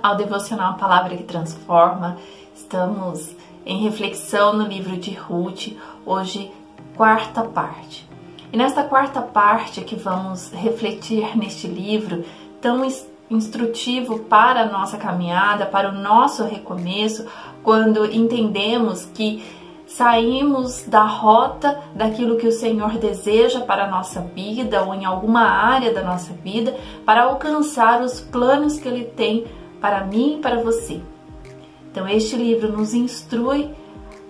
ao Devocional Palavra que Transforma. Estamos em reflexão no livro de Ruth, hoje quarta parte. E nesta quarta parte que vamos refletir neste livro tão instrutivo para a nossa caminhada, para o nosso recomeço, quando entendemos que saímos da rota daquilo que o Senhor deseja para a nossa vida ou em alguma área da nossa vida para alcançar os planos que Ele tem para mim e para você. Então este livro nos instrui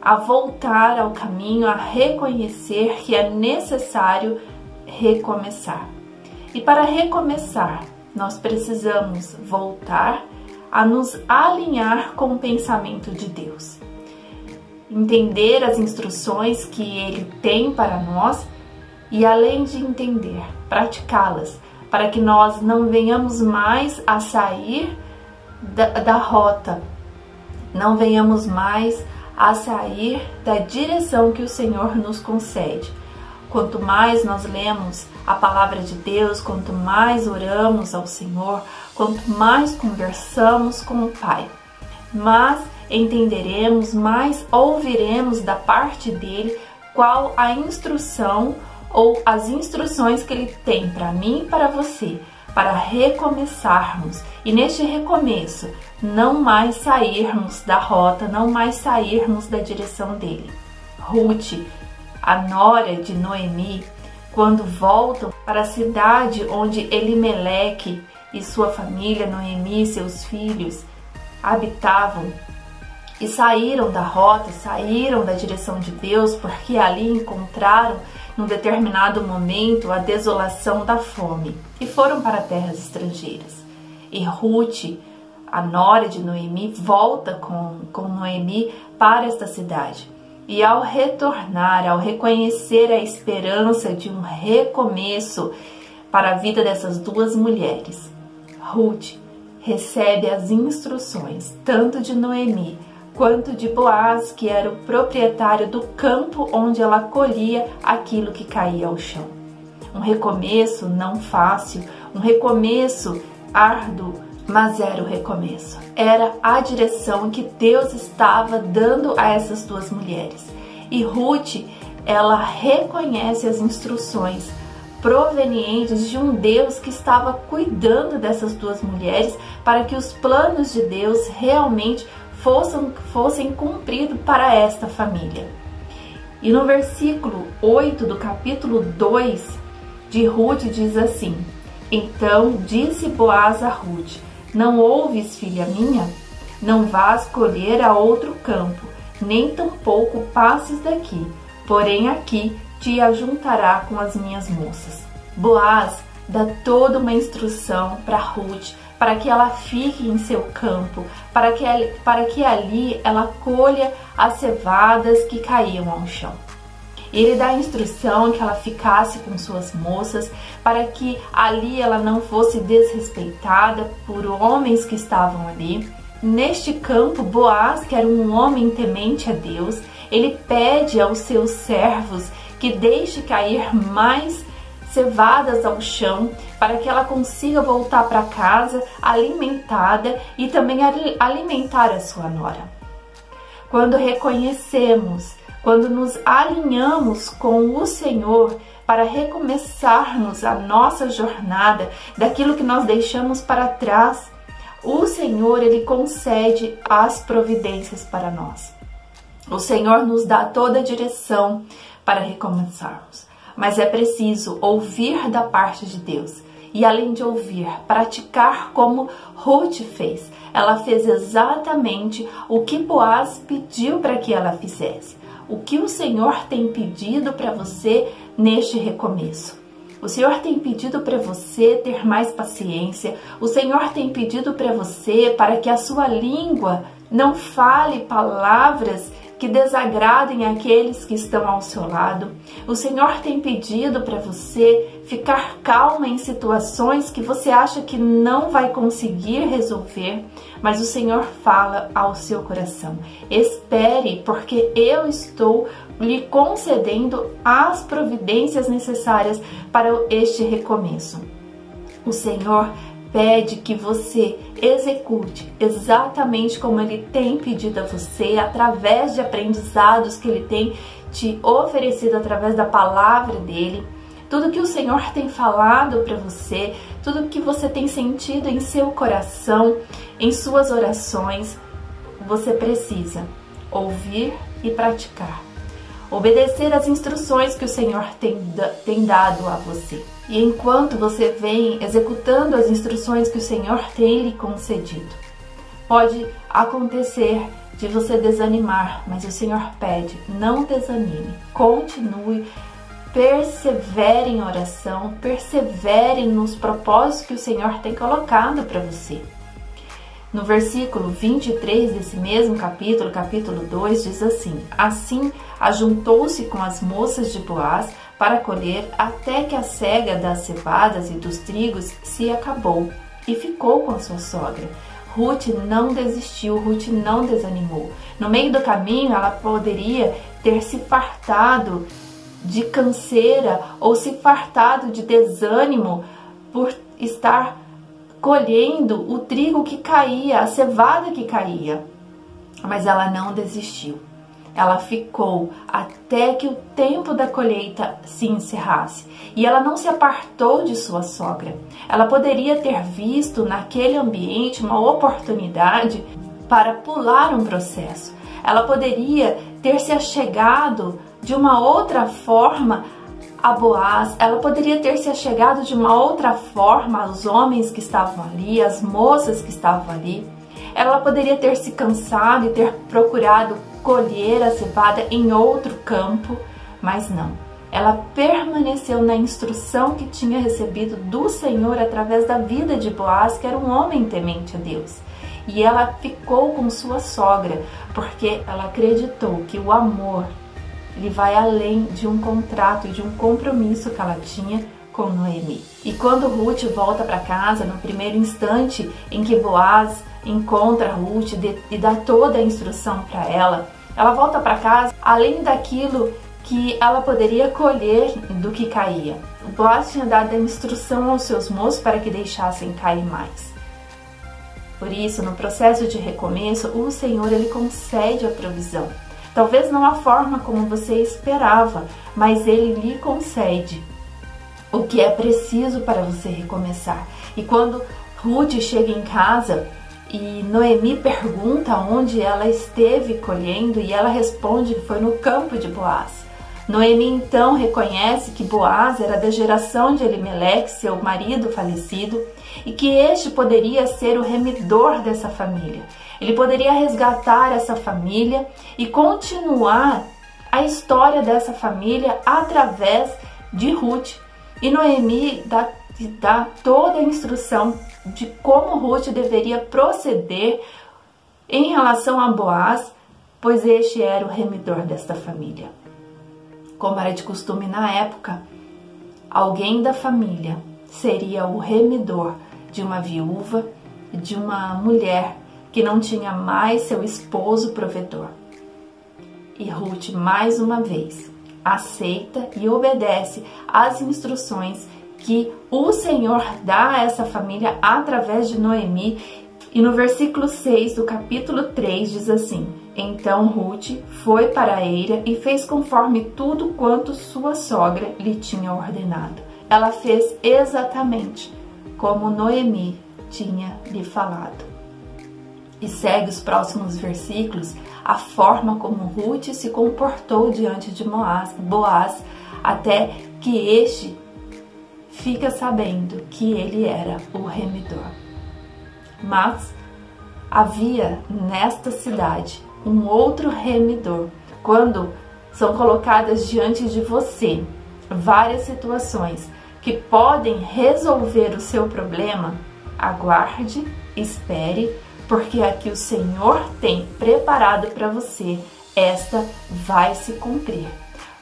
a voltar ao caminho, a reconhecer que é necessário recomeçar. E para recomeçar, nós precisamos voltar a nos alinhar com o pensamento de Deus. Entender as instruções que Ele tem para nós e, além de entender, praticá-las, para que nós não venhamos mais a sair da rota, não venhamos mais a sair da direção que o Senhor nos concede. Quanto mais nós lemos a palavra de Deus, quanto mais oramos ao Senhor, quanto mais conversamos com o Pai, mas entenderemos, mais ouviremos da parte dele qual a instrução ou as instruções que ele tem para mim e para você, para recomeçarmos e neste recomeço não mais sairmos da rota, não mais sairmos da direção dele. Ruth, a nora de Noemi, quando voltam para a cidade onde Elimeleque e sua família, Noemi e seus filhos, habitavam, e saíram da rota, saíram da direção de Deus, porque ali encontraram, num determinado momento, a desolação da fome, e foram para terras estrangeiras. E Ruth, a nora de Noemi, volta com Noemi para esta cidade. E ao retornar, ao reconhecer a esperança de um recomeço para a vida dessas duas mulheres, Ruth recebe as instruções, tanto de Noemi, quanto de Boaz, que era o proprietário do campo onde ela colhia aquilo que caía ao chão. Um recomeço não fácil, um recomeço árduo, mas era o recomeço. Era a direção que Deus estava dando a essas duas mulheres. E Ruth, ela reconhece as instruções provenientes de um Deus que estava cuidando dessas duas mulheres para que os planos de Deus realmente fossem cumpridos para esta família. E no versículo 8 do capítulo 2 de Ruth diz assim: Então disse Boaz a Ruth: Não ouves, filha minha? Não vás colher a outro campo, nem tampouco passes daqui, porém aqui te ajuntará com as minhas moças. Boaz dá toda uma instrução para Ruth, para que ela fique em seu campo, para que ali ela colha as cevadas que caíam ao chão. Ele dá a instrução que ela ficasse com suas moças, para que ali ela não fosse desrespeitada por homens que estavam ali. Neste campo, Boaz, que era um homem temente a Deus, ele pede aos seus servos que deixe cair mais cevadas ao chão, para que ela consiga voltar para casa alimentada e também alimentar a sua nora. Quando reconhecemos, quando nos alinhamos com o Senhor para recomeçarmos a nossa jornada daquilo que nós deixamos para trás, o Senhor, Ele concede as providências para nós. O Senhor nos dá toda a direção para recomeçarmos. Mas é preciso ouvir da parte de Deus e, além de ouvir, praticar como Ruth fez. Ela fez exatamente o que Boaz pediu para que ela fizesse. O que o Senhor tem pedido para você neste recomeço? O Senhor tem pedido para você ter mais paciência. O Senhor tem pedido para você para que a sua língua não fale palavras que desagradem aqueles que estão ao seu lado. O Senhor tem pedido para você ficar calma em situações que você acha que não vai conseguir resolver, mas o Senhor fala ao seu coração: espere, porque eu estou lhe concedendo as providências necessárias para este recomeço. O Senhor pede que você execute exatamente como Ele tem pedido a você, através de aprendizados que Ele tem te oferecido através da palavra dEle. Tudo que o Senhor tem falado para você, tudo que você tem sentido em seu coração, em suas orações, você precisa ouvir e praticar. Obedecer às instruções que o Senhor tem dado a você. E enquanto você vem executando as instruções que o Senhor tem lhe concedido, pode acontecer de você desanimar, mas o Senhor pede, não desanime, continue, persevere em oração, persevere nos propósitos que o Senhor tem colocado para você. No versículo 23 desse mesmo capítulo, capítulo 2, diz assim: Assim ajuntou-se com as moças de Boaz para colher até que a cega das cevadas e dos trigos se acabou, e ficou com a sua sogra. Ruth não desistiu, Ruth não desanimou. No meio do caminho, ela poderia ter se fartado de canseira ou se fartado de desânimo por estar colhendo o trigo que caía, a cevada que caía. Mas ela não desistiu. Ela ficou até que o tempo da colheita se encerrasse. E ela não se apartou de sua sogra. Ela poderia ter visto naquele ambiente uma oportunidade para pular um processo. Ela poderia ter se achegado de uma outra forma a Boaz, ela poderia ter se achegado de uma outra forma aos homens que estavam ali, às moças que estavam ali. Ela poderia ter se cansado e ter procurado colher a cevada em outro campo, mas não. Ela permaneceu na instrução que tinha recebido do Senhor através da vida de Boaz, que era um homem temente a Deus. E ela ficou com sua sogra, porque ela acreditou que o amor ele vai além de um contrato e de um compromisso que ela tinha com Noemi. E quando Ruth volta para casa, no primeiro instante em que Boaz encontra Ruth e dá toda a instrução para ela volta para casa além daquilo que ela poderia colher do que caía. Boaz tinha dado a instrução aos seus moços para que deixassem cair mais. Por isso, no processo de recomeço, o Senhor ele concede a provisão. Talvez não a forma como você esperava, mas Ele lhe concede o que é preciso para você recomeçar. E quando Ruth chega em casa e Noemi pergunta onde ela esteve colhendo, e ela responde que foi no campo de Boaz. Noemi então reconhece que Boaz era da geração de Elimeleque, seu marido falecido, e que este poderia ser o remidor dessa família. Ele poderia resgatar essa família e continuar a história dessa família através de Ruth. E Noemi dá toda a instrução de como Ruth deveria proceder em relação a Boaz, pois este era o remidor desta família. Como era de costume na época, alguém da família seria o remidor de uma viúva, de uma mulher que não tinha mais seu esposo provedor. E Ruth, mais uma vez, aceita e obedece às instruções que o Senhor dá a essa família através de Noemi. E no versículo 6 do capítulo 3 diz assim: Então Ruth foi para a eira e fez conforme tudo quanto sua sogra lhe tinha ordenado. Ela fez exatamente como Noemi tinha lhe falado. E segue os próximos versículos a forma como Ruth se comportou diante de Boaz, até que este fica sabendo que ele era o remidor. Mas havia nesta cidade um outro remidor. Quando são colocadas diante de você várias situações que podem resolver o seu problema, aguarde, espere, porque a que o Senhor tem preparado para você, esta vai se cumprir.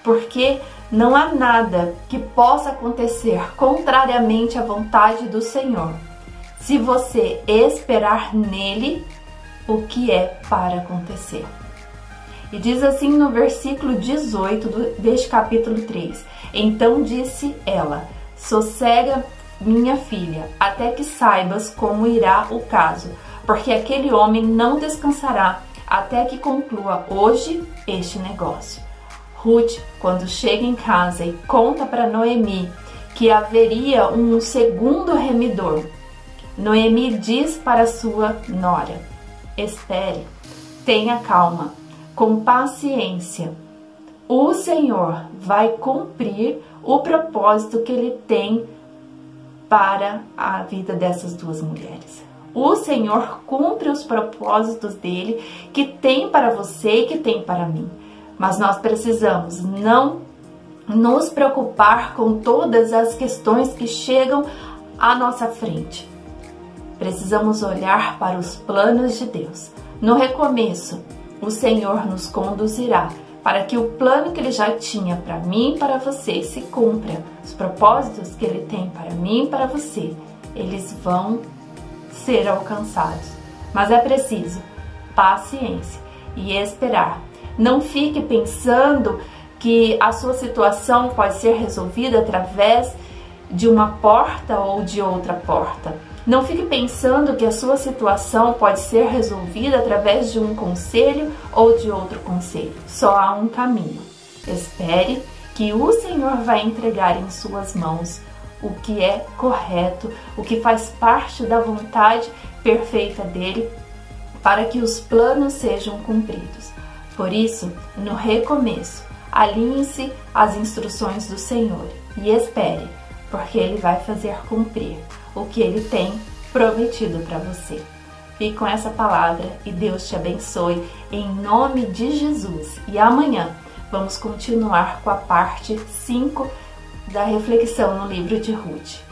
Porque não há nada que possa acontecer contrariamente à vontade do Senhor, se você esperar nele o que é para acontecer. E diz assim no versículo 18 deste capítulo 3: Então disse ela: Sossega, minha filha, até que saibas como irá o caso, porque aquele homem não descansará até que conclua hoje este negócio. Ruth, quando chega em casa e conta para Noemi que haveria um segundo remidor, Noemi diz para sua nora: espere, tenha calma, com paciência. O Senhor vai cumprir o propósito que Ele tem para a vida dessas duas mulheres. O Senhor cumpre os propósitos dele que tem para você e que tem para mim. Mas nós precisamos não nos preocupar com todas as questões que chegam à nossa frente. Precisamos olhar para os planos de Deus. No recomeço, o Senhor nos conduzirá para que o plano que Ele já tinha para mim e para você se cumpra. Os propósitos que Ele tem para mim e para você, eles vão ser alcançados. Mas é preciso paciência e esperar. Não fique pensando que a sua situação pode ser resolvida através de uma porta ou de outra porta. Não fique pensando que a sua situação pode ser resolvida através de um conselho ou de outro conselho. Só há um caminho. Espere que o Senhor vai entregar em suas mãos o que é correto, o que faz parte da vontade perfeita dele, para que os planos sejam cumpridos. Por isso, no recomeço, alinhe-se às instruções do Senhor e espere, porque Ele vai fazer cumprir o que Ele tem prometido para você. Fique com essa palavra e Deus te abençoe em nome de Jesus. E amanhã vamos continuar com a parte 5 da reflexão no livro de Ruth.